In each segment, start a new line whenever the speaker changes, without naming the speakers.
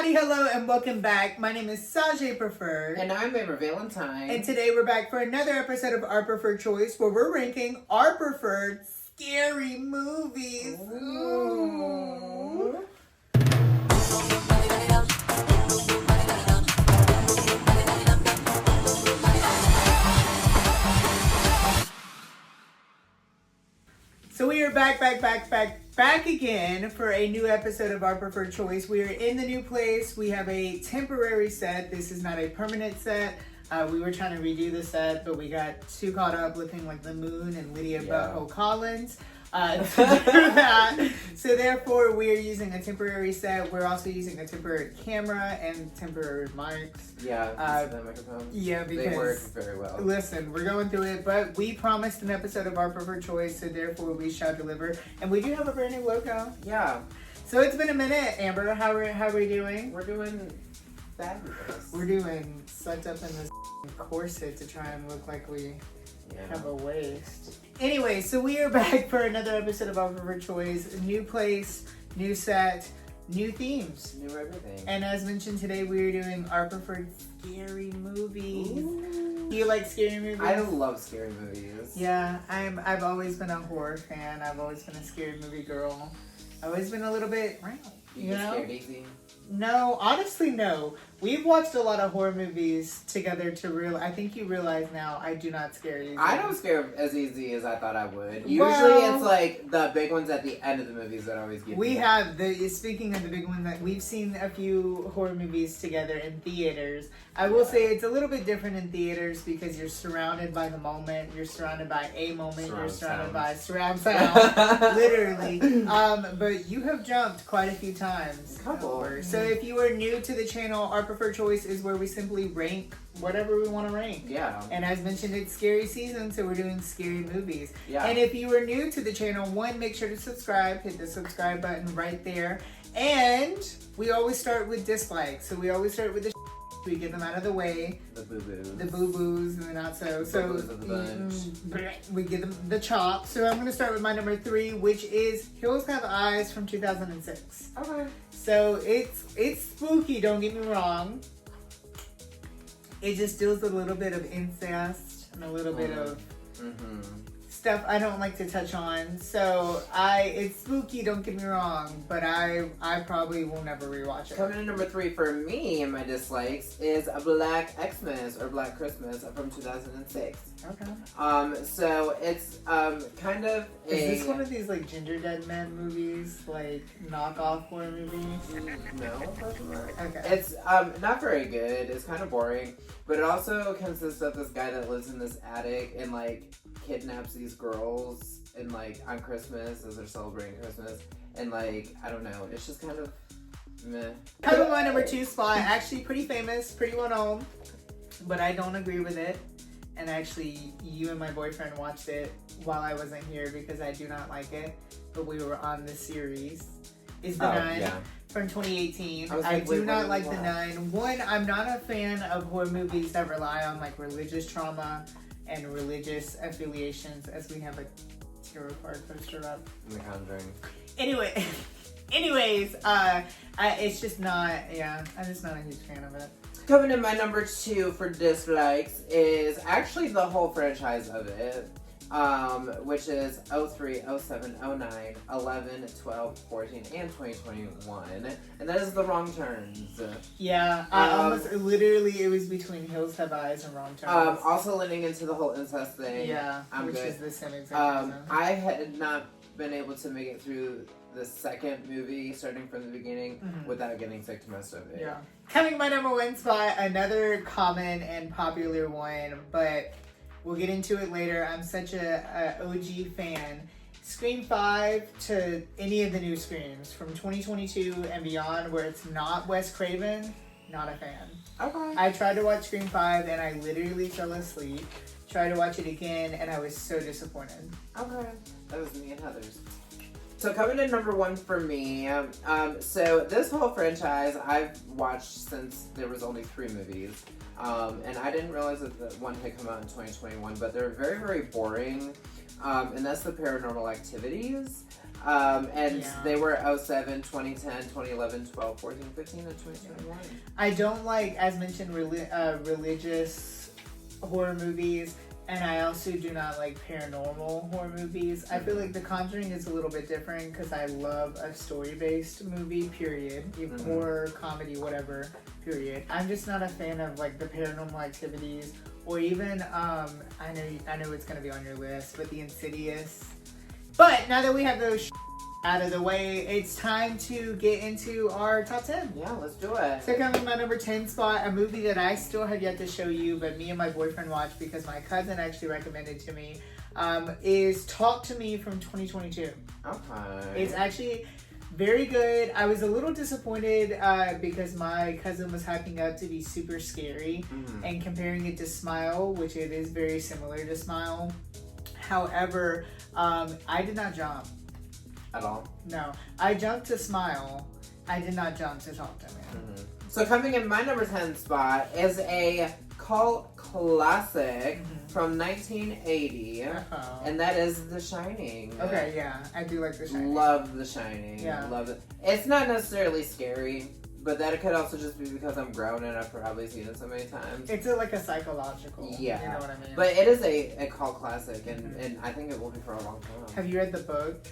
Howdy, hello, and welcome back. My name is Sajay Preferred.
And I'm Amber Valentine.
And today we're back for another episode of Our Preferred Choice, where we're ranking our preferred scary movies. Ooh. So we are back again for a new episode of Our Preferred Choice. We are in the new place. We have a temporary set. This is not a permanent set. We were trying to redo the set, but we got too caught up looking like the moon and Lydia Butthole Collins to do that. So therefore, we are using a temporary set. We're also using a temporary camera and temporary mics.
Yeah, the microphones.
Yeah, because
they work very well.
Listen, we're going through it, but we promised an episode of Our Preferred Choice, so therefore we shall deliver. And we do have a brand new logo.
Yeah.
So it's been a minute, Amber. How are we doing?
We're doing fabulous.
We're doing sucked up in this corset to try and look like we have a waist. Anyway, so we are back for another episode of Our Preferred Choice. New place, new set, new themes.
New everything.
And as mentioned today, we are doing our preferred scary movies. Ooh. Do you like scary movies?
I love scary movies.
Yeah, I've always been a horror fan. I've always been a scary movie girl. I've always been a little bit,
you
know?
Scared easy?
No, honestly, no. We've watched a lot of horror movies together to I think you realize now I do not scare easy.
I don't scare as easy as I thought I would. Usually
Well,
it's like the big ones at the end of the movies that always get me.
Speaking of the big one, that we've seen a few horror movies together in theaters. I will say it's a little bit different in theaters because you're surrounded by the moment, you're surrounded by a moment, you're surrounded by surround sound, literally. But you have jumped quite a few times.
A couple.
So if you are new to the channel, Our Preferred Choice is where we simply rank whatever we want to rank.
Yeah.
And as mentioned, it's scary season, so we're doing scary movies.
Yeah.
And if you are new to the channel, make sure to subscribe. Hit the subscribe button right there. And we always start with dislikes. So we always start with the we get them out of the way.
The boo-boos.
The boo-boos and the not so. So
of the bunch.
We give them the chop. So I'm going to start with my number 3, which is Hills Have Eyes from 2006.
Okay.
So it's spooky, don't get me wrong. It just deals with a little bit of incest and a little bit of stuff I don't like to touch on. So it's spooky, don't get me wrong, but I probably will never rewatch it.
Coming in number 3 for me and my dislikes is a Black Xmas or Black Christmas from 2006.
Okay.
So it's kind of
Is this one of these like Ginger Dead Men movies, like knockoff horror movies?
No.
Okay.
It's not very good. It's kind of boring, but it also consists of this guy that lives in this attic and like kidnaps these girls and like on Christmas as they're celebrating Christmas, and like I don't know. It's just kind of meh.
Coming my number 2 spot, actually pretty famous, pretty well known, but I don't agree with it. And actually, you and my boyfriend watched it while I wasn't here because I do not like it. But we were on the series. Is The Nun from 2018. I do not like The Nun. One, I'm not a fan of horror movies that rely on like religious trauma and religious affiliations, as we have a tarot card poster up.
The Conjuring.
Anyways, it's just not. Yeah, I'm just not a huge fan of it.
Coming in my number 2 for dislikes is actually the whole franchise of it, which is 03, 07, 09, 11, 12, 14, and 2021. And that is The Wrong Turns.
Yeah, it was between Hills Have Eyes and Wrong Turns.
Also leaning into the whole incest thing.
Yeah, which
good.
is the same exact reason.
I had not been able to make it through the second movie, starting from the beginning, without getting sick to most of it.
Yeah. Coming my number 1 spot, another common and popular one, but we'll get into it later. I'm such a OG fan. Scream 5 to any of the new Screams from 2022 and beyond, where it's not Wes Craven, not a fan.
Okay.
I tried to watch Scream 5 and I literally fell asleep. Tried to watch it again and I was so disappointed.
Okay. That was me and Heather's. So coming in number 1 for me, so this whole franchise I've watched since there was only 3 movies. And I didn't realize that the one had come out in 2021, but they're very, very boring. And that's the Paranormal Activities. And
Yeah.
they were 07, 2010, 2011, 12, 14, 15, and 2021.
I don't like, as mentioned, religious horror movies, and I also do not like paranormal horror movies. I feel like The Conjuring is a little bit different because I love a story-based movie, period. Even horror, comedy, whatever, period. I'm just not a fan of like the Paranormal Activities, or even, I know it's going to be on your list, but The Insidious. But now that we have those out of the way, it's time to get into our top 10.
Yeah, let's do it.
So coming my number 10 spot, a movie that I still have yet to show you, but me and my boyfriend watched because my cousin actually recommended to me, is Talk to Me from 2022.
Okay.
It's actually very good. I was a little disappointed because my cousin was hyping up to be super scary and comparing it to Smile, which it is very similar to Smile. However, I did not jump.
At all?
No. I jumped to Smile. I did not jump to Talk to Me.
So coming in my number 10 spot is a cult classic from 1980, and that is The Shining.
Okay, yeah. I do like The Shining.
Love The Shining.
Yeah.
Love it. It's not necessarily scary, but that could also just be because I'm grown and I've probably seen it so many times.
It's like a psychological.
Yeah.
You know what I mean?
But it is a cult classic, and I think it will be for a long time.
Have you read the book?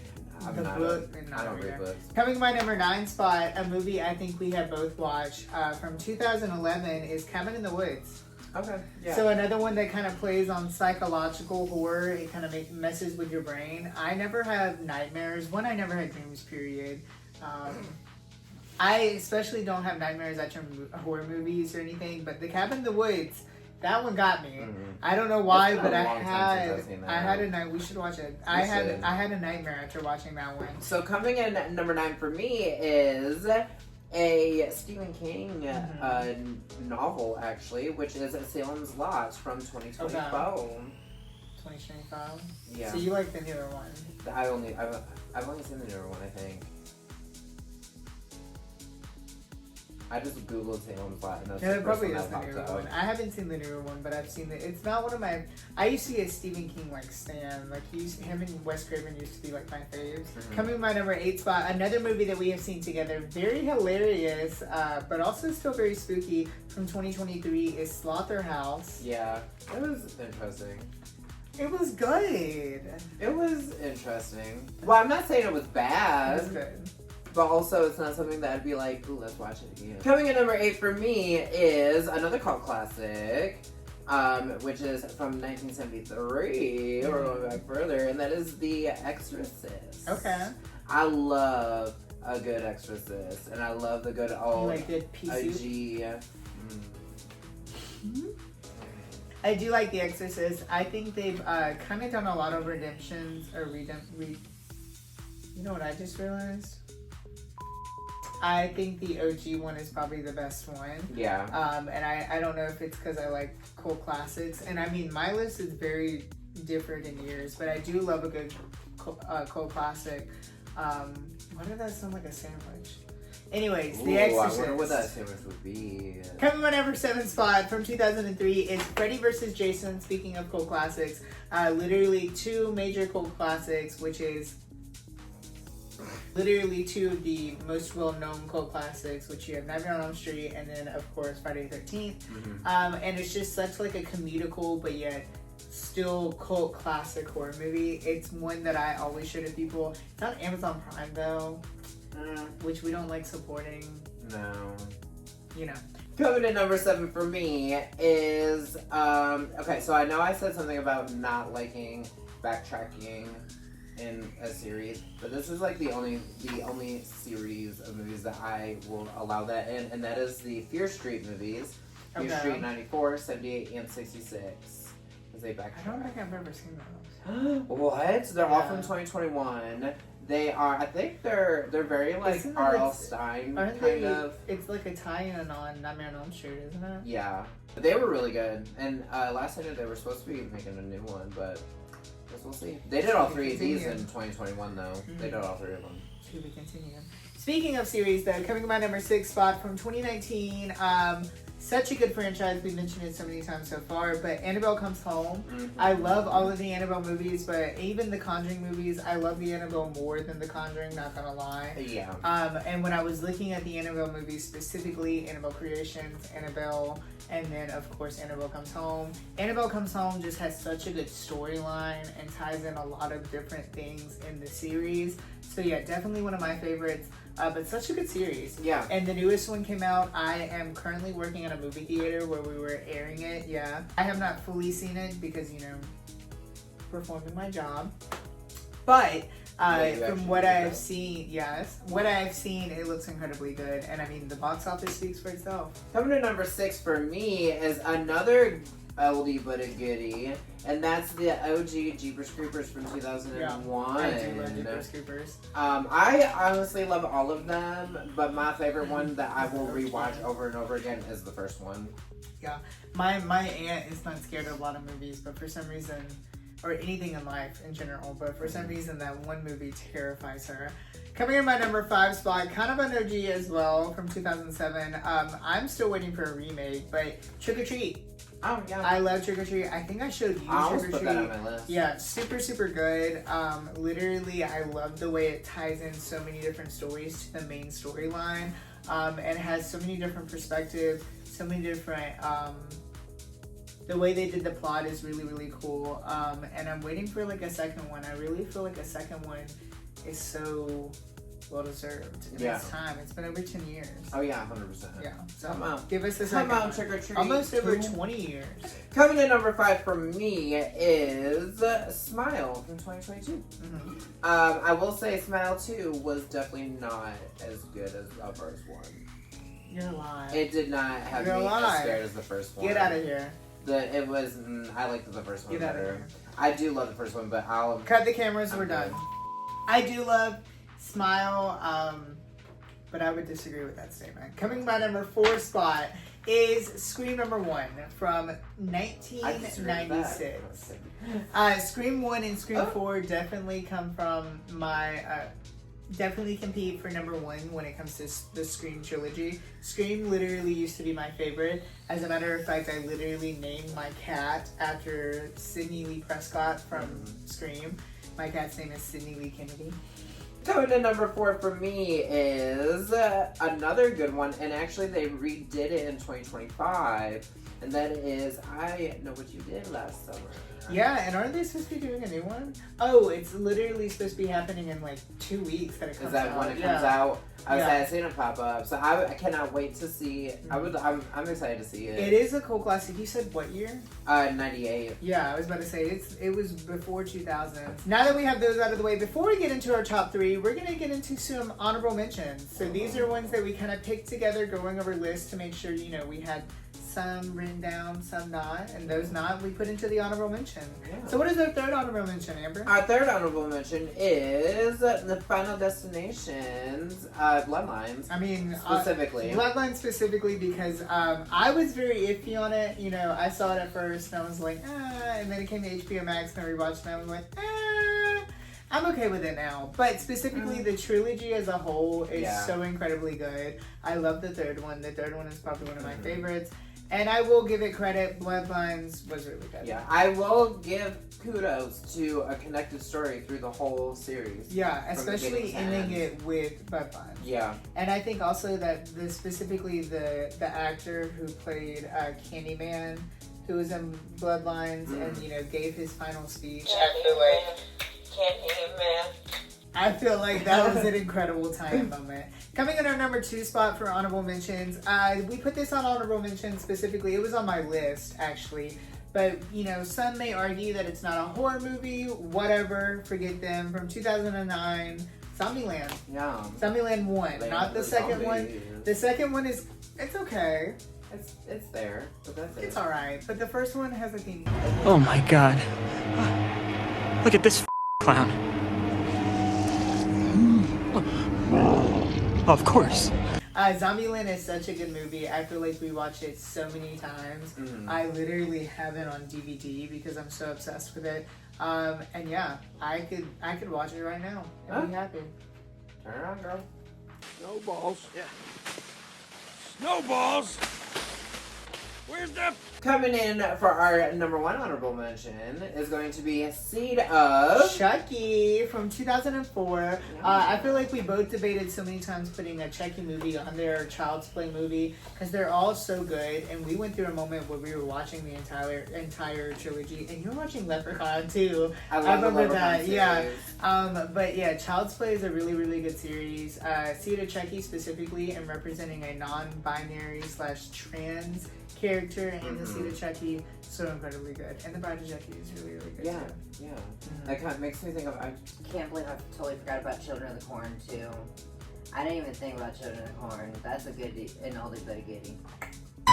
I don't read books.
Coming to my number 9 spot, a movie I think we have both watched from 2011 is Cabin in the Woods.
Okay. Yeah.
So another one that kind of plays on psychological horror. It kind of messes with your brain. I never have nightmares. I never had dreams, period. I especially don't have nightmares at horror movies or anything, but the Cabin in the Woods, that one got me. I don't know why, but I had a night. We should watch it. I had a nightmare after watching that one.
So coming in at number 9 for me is a Stephen King novel, actually, which is Salem's Lot from 2012.
2025.
Yeah.
So you like the newer one?
I've only seen the newer one, I think. I just googled Salem's Lot, and that's
Yeah,
the
it
first
probably
one
is
that
the
popped
newer
up.
one. I haven't seen the newer one, but I've seen it. It's not one of my. I used to be a Stephen King like stan. Like him and Wes Craven used to be like my faves. Coming to my number 8 spot, another movie that we have seen together, very hilarious, but also still very spooky. From 2023 is Slaughterhouse.
Yeah, it was interesting.
It was good.
It was interesting. Well, I'm not saying it was bad.
It was good.
But also, it's not something that I'd be like, ooh, let's watch it again. Coming in number 8 for me is another cult classic, which is from 1973. We're going back further, and that is The Exorcist.
Okay.
I love a good Exorcist, and I love the good old
You like good pea soup?
OG.
I do like The Exorcist. I think they've kind of done a lot of redemptions or You know what I just realized? I think the OG one is probably the best one.
Yeah.
And I don't know if it's because I like cult classics. And I mean, my list is very different in years, but I do love a good cult classic. Why did that sound like a sandwich? Anyways, The Exorcist.
I wonder what that sandwich would be.
Coming on number 7 spot from 2003 is Freddy vs. Jason. Speaking of cult classics, literally 2 major cult classics, which is literally 2 of the most well-known cult classics, which you have Nightmare on Elm Street, and then of course Friday the 13th. And it's just such like a comedical, but yet still cult classic horror movie. It's one that I always show to people. It's on Amazon Prime though, which we don't like supporting.
No.
You know.
Coming in number 7 for me is okay. So I know I said something about not liking backtracking in a series, but this is like the only series of movies that I will allow that in, and that is the Fear Street movies. Fear Street 94, 78, and 66. As they backtrack.
I don't think I've ever seen those.
What? They're all from 2021. They are. I think they're very like R.L. Stein kind of.
It's like a tie-in on Nightmare on Elm Street, isn't it?
Yeah, but they were really good. And last I knew, they were supposed to be making a new one, but guess we'll see. They did all 3 of these in 2021, though. They did all 3 of them.
To be continued. Speaking of series, though, coming to my number 6 spot from 2019, Such a good franchise. We mentioned it so many times so far. But Annabelle Comes Home.
Mm-hmm.
I love all of the Annabelle movies, but even the Conjuring movies, I love the Annabelle more than the Conjuring, not gonna lie.
Yeah.
And when I was looking at the Annabelle movies, specifically Annabelle Creations, Annabelle, and then of course Annabelle Comes Home. Annabelle Comes Home just has such a good storyline and ties in a lot of different things in the series. So yeah, definitely one of my favorites. But such a good series.
Yeah.
And the newest one came out. I am currently working at a movie theater where we were airing it. Yeah. I have not fully seen it because, you know, performing my job. But from what I've seen, what I've seen, it looks incredibly good. And I mean, the box office speaks for itself.
Coming to number 6 for me is another oldie but a goodie, and that's the OG Jeepers Creepers from 2001.
I do love Jeepers Creepers.
I honestly love all of them, but my favorite one that I will rewatch over and over again is the first one.
Yeah, my aunt is not scared of a lot of movies, but for some reason, or anything in life in general, but for some reason that one movie terrifies her. Coming in my number 5 spot, kind of an OG as well, from 2007. I'm still waiting for a remake, but Trick or Treat.
Oh, yeah.
I love Trick or Treat. I think I showed you
I
Trick or
put
Treat.
that on my list.
Yeah, super, super good. Literally, I love the way it ties in so many different stories to the main storyline, and has so many different perspectives, so many different. The way they did the plot is really, really cool. And I'm waiting for like a second one. I really feel like a second one is so well deserved in its time. It's been over 10 years.
Oh yeah, 100%.
Yeah. So
come on,
give us a second.
Come on, Trick or Treat.
Almost over 20 years.
Coming in number 5 for me is Smile from 2022.
Mm-hmm.
I will say Smile 2 was definitely not as good as the first one.
You're lying.
It did not have me as scared as the first one.
Get out of here.
It was. I liked the first one
Get out of
better.
here.
I do love the first one, but I'll
cut the cameras. We're done. I do love Smile, but I would disagree with that statement. Coming by number 4 spot is Scream number 1 from 1996. Scream 1 and Scream 4 definitely come from my, definitely compete for number 1 when it comes to the Scream trilogy. Scream literally used to be my favorite. As a matter of fact, I literally named my cat after Sidney Lee Prescott from Scream. My cat's name is Sidney Lee Kennedy.
Coming to number 4 for me is another good one, and actually they redid it in 2025, and that is I Know What You Did Last Summer.
Yeah, and aren't they supposed to be doing a new one? Oh, it's literally supposed to be happening in like 2 weeks that it comes out.
Is that when it comes out? I seen it pop up, so I cannot wait to see it. I'm excited to see it.
It is a cult classic. You said what year?
98.
Yeah, I was about to say it was before 2000. Now that we have those out of the way, before we get into our top 3, we're gonna get into some honorable mentions. So these are ones that we kind of picked together, going over lists to make sure we had some written down, some not, and those not we put into the honorable mention. Yeah. So what is our third honorable mention, Amber?
Our third honorable mention is the Final Destination's Bloodlines.
I mean,
specifically.
Bloodlines specifically because I was very iffy on it. I saw it at first and I was like, and then it came to HBO Max and I rewatched it and I was like, I'm okay with it now. But specifically, the trilogy as a whole is so incredibly good. I love the third one. The third one is probably one of my favorites. And I will give it credit. Bloodlines was really good.
Yeah, I will give kudos to a connected story through the whole series.
Yeah, especially ending it with Bloodlines.
Yeah.
And I think also that specifically the actor who played Candyman, who was in Bloodlines and, gave his final speech. I feel like that was an incredible time moment. Coming in our number 2 spot for honorable mentions, we put this on honorable mentions specifically. It was on my list, actually. But, some may argue that it's not a horror movie. Whatever, forget them. From 2009, Zombieland.
Yeah.
Zombieland 1, not the second one. The second one is, it's okay.
It's there, but that's it.
It's alright, but the first one has a theme.
Oh my god. Look at this clown. Of course.
Zombieland is such a good movie. I feel like we watched it so many times. I literally have it on DVD because I'm so obsessed with it. And yeah, I could watch it right now and be happy.
Turn it on, girl.
Snowballs. Yeah. Snowballs.
Coming in for our number one honorable mention is going to be Seed of
Chucky from 2004. I feel like we both debated so many times putting a Chucky movie on their Child's Play movie because they're all so good. And we went through a moment where we were watching the entire trilogy, and you're watching Leprechaun too.
I remember
that.
series.
Yeah. But yeah, Child's Play is a really, really good series. Seed of Chucky specifically, and representing a non-binary / trans character in the Seed of Chucky, so incredibly good. And the Bride of Chucky is really, really good too.
Yeah. That kind of makes me think of. I
can't believe I totally forgot about Children of the Corn too. I didn't even think about Children of the Corn. That's a goodie, an oldie but a goodie.
I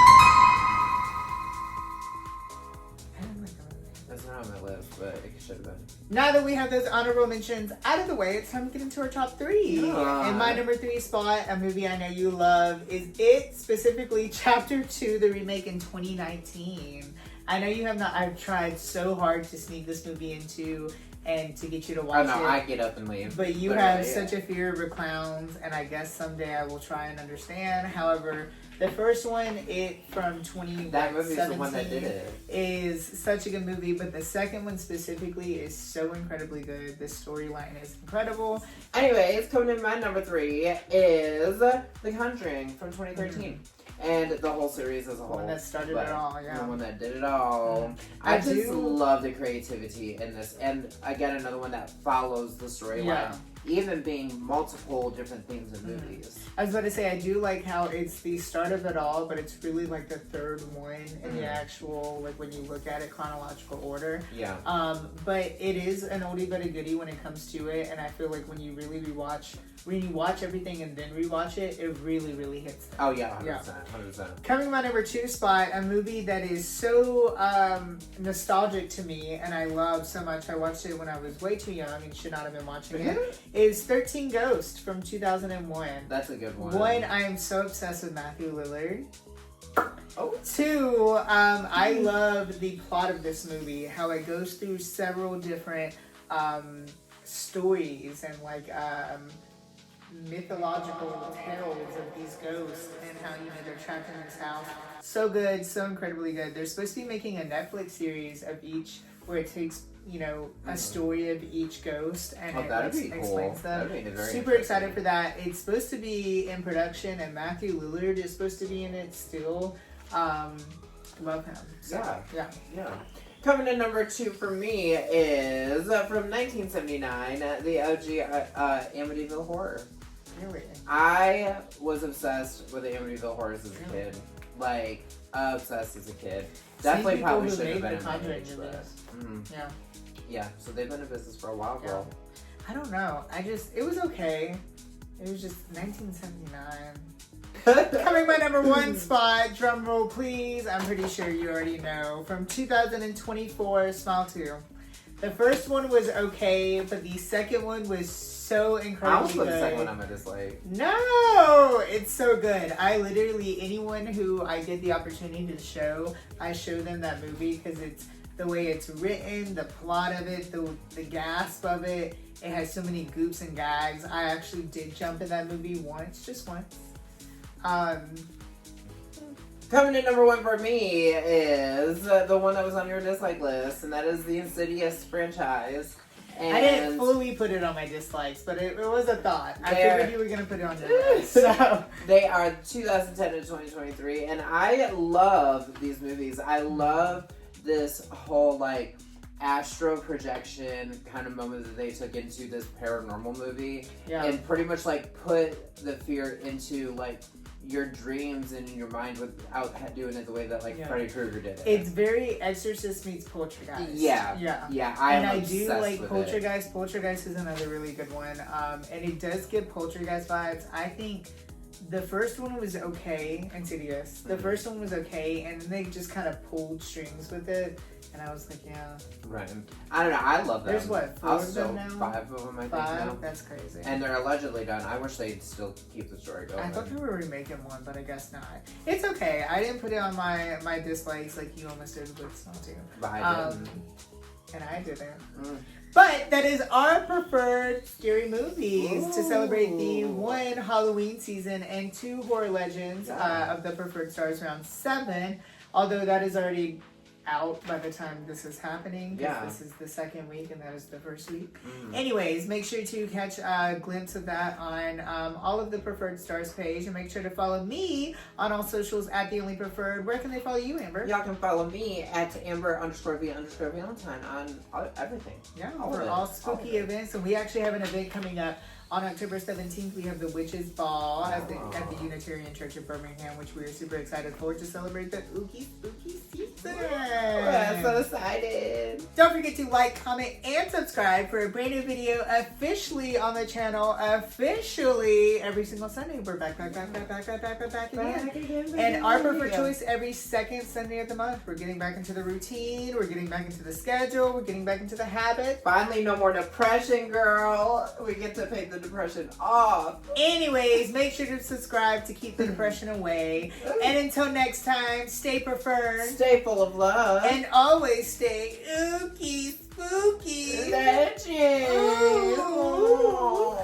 don't like that movie.
That's not on my list, but it should have been.
Now that we have those honorable mentions out of the way, it's time to get into our top 3.
Yeah.
In my number 3 spot, a movie I know you love is It, specifically Chapter 2, the remake in 2019. I know you have not. I've tried so hard to sneak this movie into and to get you to watch
it.
I
get up and leave.
But you have such a fear of clowns, and I guess someday I will try and understand. However, the first one, It from 2017,
that movie is the one that did it.
Is such a good movie, but the second one specifically is so incredibly good. The storyline is incredible.
Anyways, coming in my number 3 is The Conjuring from 2013. And the whole series as a whole.
The one that started it all, yeah.
The one that did it all. I just love the creativity in this. And again, another one that follows the storyline.
Yeah.
Even being multiple different themes in movies.
I was about to say, I do like how it's the start of it all, but it's really like the third one in the actual, like when you look at it, chronological order.
Yeah.
But it is an oldie but a goodie when it comes to it, and I feel like when you really when you watch everything and then rewatch it, it really, really hits them.
Oh yeah, 100%.
Coming to my number 2 spot, a movie that is so nostalgic to me and I love so much. I watched it when I was way too young and should not have been watching it. Is 13 Ghosts from 2001.
That's a good one.
One, I am so obsessed with Matthew Lillard.
Oh.
2, I love the plot of this movie, how it goes through several different stories and like mythological tales of these ghosts and how they're trapped in this house. So good, so incredibly good. They're supposed to be making a Netflix series of each where it takes a story of each ghost and it explains them. Super excited for that. It's supposed to be in production and Matthew Lillard is supposed to be in it still. Love him. So, yeah.
Coming in number 2 for me is from 1979, the OG Amityville Horror.
Really?
I was obsessed with the Amityville Horrors as a kid. Like, obsessed as a kid. Definitely probably should have been in my age, but... Yeah, so they've been in business for a while, girl.
I don't know. It was okay. It was just 1979. Coming my number 1 spot, drum roll please. I'm pretty sure you already know. From 2024, Smile 2. The first one was okay, but the second one was so incredibly good.
I almost put the second one on my dislike.
No! It's so good. I literally, anyone who I get the opportunity to show, I show them that movie because it's the way it's written, the plot of it, the gasp of it. It has so many goops and gags. I actually did jump in that movie just once.
Coming in number 1 for me is the one that was on your dislike list, and that is the Insidious franchise. And
I didn't fully put it on my dislikes, but it was a thought. I figured you were going to put it on your list. So.
They are 2010 to 2023, and I love these movies. I love this whole, like, astro projection kind of moment that they took into this paranormal movie. Yeah. And pretty much, like, put the fear into, like, your dreams and in your mind without doing it the way that Freddy Krueger did it. It's
very Exorcist meets Poltergeist.
Yeah.
I do like Poltergeist. Poltergeist is another really good one. And it does give Poltergeist vibes. I think the first one was okay, Insidious. The first one was okay, and then they just kind of pulled strings with it. And I was like, yeah.
Right. I don't know. I love them.
There's what, 4 of them now?
5 of them, I think.
5?
Now.
That's crazy.
And they're allegedly done. I wish they'd still keep the story going.
I thought they were remaking one, but I guess not. It's okay. I didn't put it on my dislikes like you almost did with Smile 2.
But I didn't.
And I didn't. But that is our preferred scary movies to celebrate the 1 Halloween season and 2 horror legends of the preferred stars round 7. Although that is already out by the time this is happening. 'Cause
Yeah.
this is the second week and that is the first week.
Mm.
Anyways, make sure to catch a glimpse of that on all of the Preferred Stars page, and make sure to follow me on all socials at The Only Preferred. Where can they follow you, Amber?
Y'all can follow me at Amber_V_Valentine on everything.
Yeah,
All
for
of it.
all
All
spooky
of it.
events. And we actually have an event coming up on October 17th. We have the Witches Ball at the Unitarian Church of Birmingham, which we are super excited for to celebrate the ooky spooky season.
I'm so excited.
Don't forget to like, comment, and subscribe for a brand new video officially on the channel. Officially every single Sunday. We're back again. And our preferred choice every second Sunday of the month. We're getting back into the routine. We're getting back into the schedule. We're getting back into the habit.
Finally, no more depression, girl. We get to pay the depression off.
Anyways, make sure to subscribe to keep the depression away. And until next time, stay preferred.
Stay full of love.
And always stay ooky spooky.
Legend.
Ooh.